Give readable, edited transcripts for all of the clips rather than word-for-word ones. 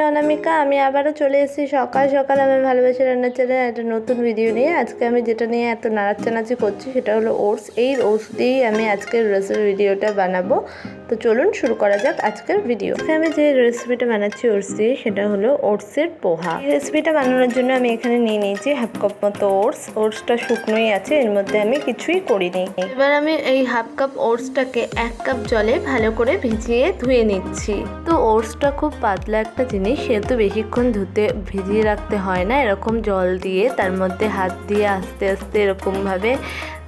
অনামিকা। আমি আবারও চলে এসেছি সকাল সকাল আমার ভালোবাসা রান্নার চ্যানেলে একটা নতুন ভিডিও নিয়ে। আজকে আমি যেটা নিয়ে এত নাড়াচানাচি করছি সেটা হলো ওটস। এই ওটস দিয়েই আমি আজকের রেসিপি ভিডিওটা বানাবো। তো চলুন শুরু করা যাক আজকের ভিডিও। আমি যে রেসিপিটা বানাচ্ছি ওটস দিয়ে সেটা হলো ওটসের পোহা। এই রেসিপিটা বানানোর জন্য আমি এখানে নিয়ে নিয়েছি হাফ কাপ মতো ওটস। ওটসটা শুকনোই আছে, এর মধ্যে আমি কিছুই করিনি। এবার আমি এই হাফ কাপ ওটসটাকে 1 কাপ জলে ভালো করে ভিজিয়ে ধুয়ে নিচ্ছি। তো ওটসটা খুব পাতলা একটা জিনিস, সেহেতু বেশিক্ষণ ভিজিয়ে রাখতে হয় না। এরকম জল দিয়ে তার মধ্যে হাত দিয়ে আস্তে আস্তে এরকমভাবে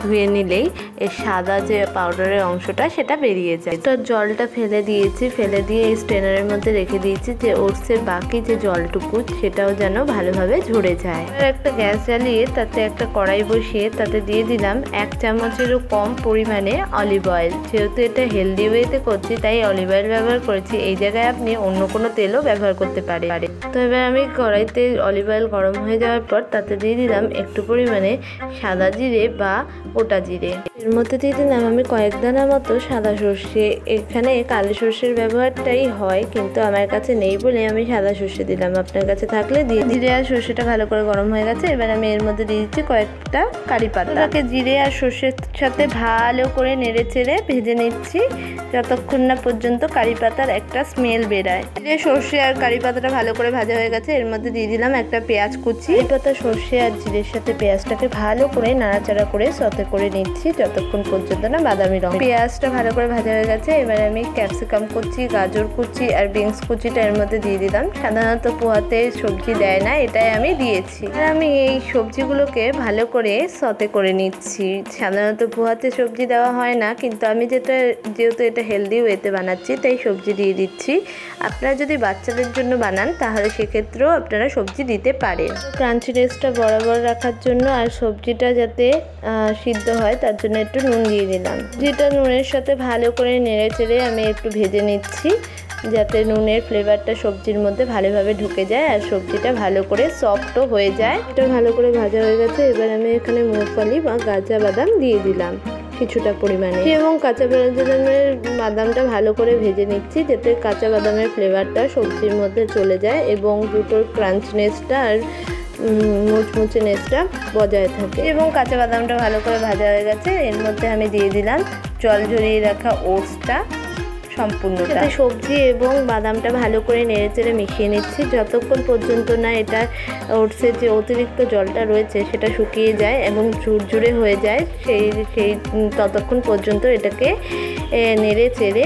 ধুয়ে নিলেই এর সাদা যে পাউডারের অংশটা সেটা বেরিয়ে যায়। তো জলটা ফেলে দিয়েছি, ফেলে দিয়ে এই স্ট্রেনারের মধ্যে রেখে দিয়েছি যে ওটসের বাকি যে জলটুকু সেটাও যেন ভালোভাবে ঝরে যায়। আর একটা গ্যাস জ্বালিয়ে তাতে একটা কড়াই বসিয়ে তাতে দিয়ে দিলাম 1 চামচেরও কম পরিমাণে অলিভ অয়েল। যেহেতু এটা হেলদি ওয়েতে করছি তাই অলিভ অয়েল ব্যবহার করেছি। এই জায়গায় আপনি অন্য কোনো তেলও ব্যবহার করতে পারেন। তো এবার আমি কড়াইতে অলিভ অয়েল গরম হয়ে যাওয়ার পর তাতে দিয়ে দিলাম একটু পরিমাণে সাদা জিরে বা গোটা জিরে। এর মধ্যে দিয়ে দিলাম আমি কয়েক দানা মতো সাদা সর্ষে। এখানে কালো সর্ষের ব্যবহারটাই হয়, কিন্তু আমার কাছে নেই বলে আমি সাদা সর্ষে দিলাম। আপনার কাছে থাকলে দিয়ে জিরে আর সর্ষেটা ভালো করে গরম হয়ে গেছে। এবার আমি এর মধ্যে দিয়ে দিচ্ছি কয়েকটা কারি পাতা। ওটাকে জিরে আর সর্ষের সাথে ভালো করে নেড়ে চেড়ে ভেজে নিচ্ছি যতক্ষণ না পর্যন্ত কারি পাতার একটা স্মেল বেরায়। জিরে সর্ষে আর কারি পাতাটা ভালো করে ভাজা হয়ে গেছে। এর মধ্যে দিয়ে দিলাম একটা পেঁয়াজ কুচি। কারি পাতা, সর্ষে আর জিরের সাথে পেঁয়াজটাকে ভালো করে নাড়াচাড়া করে সতে করে নিচ্ছি যতক্ষণ পর্যন্ত না বাদামি রং। পেঁয়াজটা ভালো করে ভাজা হয়ে গেছে। এবার আমি ক্যাপসিকাম কুচি, গাজর কুচি আর বিনস কুচিটা এর মধ্যে দিয়ে দিলাম। সাধারণত পোহাতে সবজি দেয় না, এটাই আমি দিয়েছি। আর আমি এই সবজিগুলোকে ভালো করে সতে করে নিচ্ছি। সাধারণত পোহাতে সবজি দেওয়া হয় না, কিন্তু আমি যেহেতু এটা হেলদি ওয়েতে বানাচ্ছি তাই সবজি দিয়ে দিচ্ছি। আপনারা যদি বাচ্চাদের জন্য বানান তাহলে সেক্ষেত্রেও আপনারা সবজি দিতে পারেন। ক্রাঞ্চিনেসটা বরাবর রাখার জন্য আর সবজিটা যাতে সিদ্ধ হয় তার জন্য একটু নুন দিয়ে দিলাম। যেটা নুনের সাথে ভালো করে নেড়ে চেড়ে আমি একটু ভেজে নিচ্ছি যাতে নুনের ফ্লেভারটা সবজির মধ্যে ভালোভাবে ঢুকে যায় আর সবজিটা ভালো করে সফটও হয়ে যায়। এটা ভালো করে ভাজা হয়ে গেছে। এবার আমি এখানে মুগফলি বা কাঁচা বাদাম দিয়ে দিলাম কিছুটা পরিমাণে, এবং কাঁচা বাদামটা ভালো করে ভেজে নিচ্ছি যাতে কাঁচা বাদামের ফ্লেভারটা সবজির মধ্যে চলে যায় এবং দুটোর ক্রাঞ্চনেসটা আর মুচমুচেনেসটা বজায় থাকে। এবং কাঁচা বাদামটা ভালো করে ভাজা হয়ে গেছে। এর মধ্যে আমি দিয়ে দিলাম জল ঝরিয়ে রাখা ওটসটা সম্পূর্ণটা। সবজি এবং বাদামটা ভালো করে নেড়ে চেড়ে মিশিয়ে নিচ্ছি যতক্ষণ পর্যন্ত না এটা ওটসের যে অতিরিক্ত জলটা রয়েছে সেটা শুকিয়ে যায় এবং ঝুরঝুরে হয়ে যায়। সেই ততক্ষণ পর্যন্ত এটাকে নেড়ে চেড়ে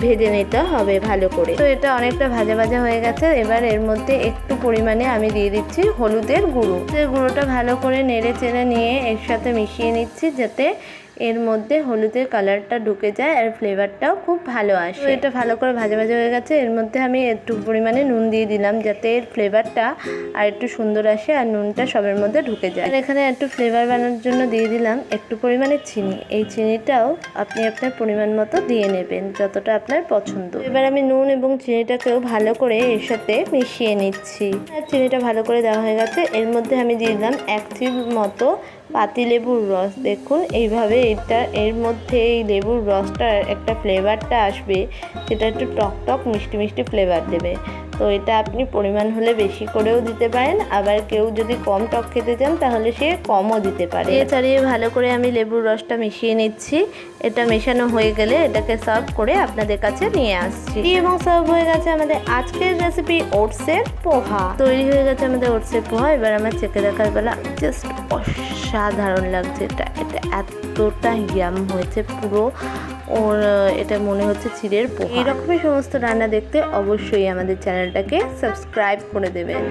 ভেজে নিতে হবে ভালো করে। তো এটা অনেকটা ভাজা ভাজা হয়ে গেছে। এবার এর মধ্যে একটু পরিমাণে আমি দিয়ে দিচ্ছি হলুদের গুঁড়ো। গুঁড়োটা ভালো করে নেড়ে চেড়ে নিয়ে এর সাথে মিশিয়ে নিচ্ছি যাতে এর মধ্যে হলুদের কালারটা ঢুকে যায় আর ফ্লেভারটাও খুব ভালো আসে। এটা ভালো করে ভাজা ভাজা হয়ে গেছে। এর মধ্যে আমি একটু পরিমাণে নুন দিয়ে দিলাম যাতে এর ফ্লেভারটা আর একটু সুন্দর আসে আর নুনটা সবের মধ্যে ঢুকে যায়। এখানে একটু ফ্লেভার বানানোর জন্য দিয়ে দিলাম একটু পরিমাণে চিনি। এই চিনিটাও আপনি আপনার পরিমাণ মতো দিয়ে নেবেন যতটা আপনার পছন্দ। এবার আমি নুন এবং চিনিটাকেও ভালো করে এর সাথে মিশিয়ে নিচ্ছি। চিনিটা ভালো করে দেওয়া হয়ে গেছে। এর মধ্যে আমি দিয়ে দিলাম 1 চিপ মতো পাতিলেবুর রস। দেখুন এইভাবে এর মধ্যে এই লেবুর রসটার একটা ফ্লেভারটা আসবে যেটা একটু টক টক মিষ্টি মিষ্টি ফ্লেভার দেবে। তো এটা আপনি পরিমাণ হলে বেশি করেও দিতে পারেন, আবার কেউ যদি কম টক খেতে চান তাহলে সে কমও দিতে পারে। ছাড়িয়ে ভালো করে আমি লেবুর রসটা মিশিয়ে নিচ্ছি। এটা মেশানো হয়ে গেলে এটাকে সার্ভ করে আপনাদের কাছে নিয়ে আসছি। এবং সার্ভ হয়ে গেছে আমাদের আজকের রেসিপি ওটসের পোহা। তৈরি হয়ে গেছে আমাদের ওটসের পোহা। এবার আমার চেখে দেখার বেলা জাস্ট অসাধারণ লাগছে। এটা এতটা ইয়াম হয়েছে, পুরো এটা মনে হচ্ছে চিড়ের পোহা। এইরকমই সমস্ত রান্না দেখতে অবশ্যই আমাদের চ্যানেলটাকে সাবস্ক্রাইব করে দেবেন।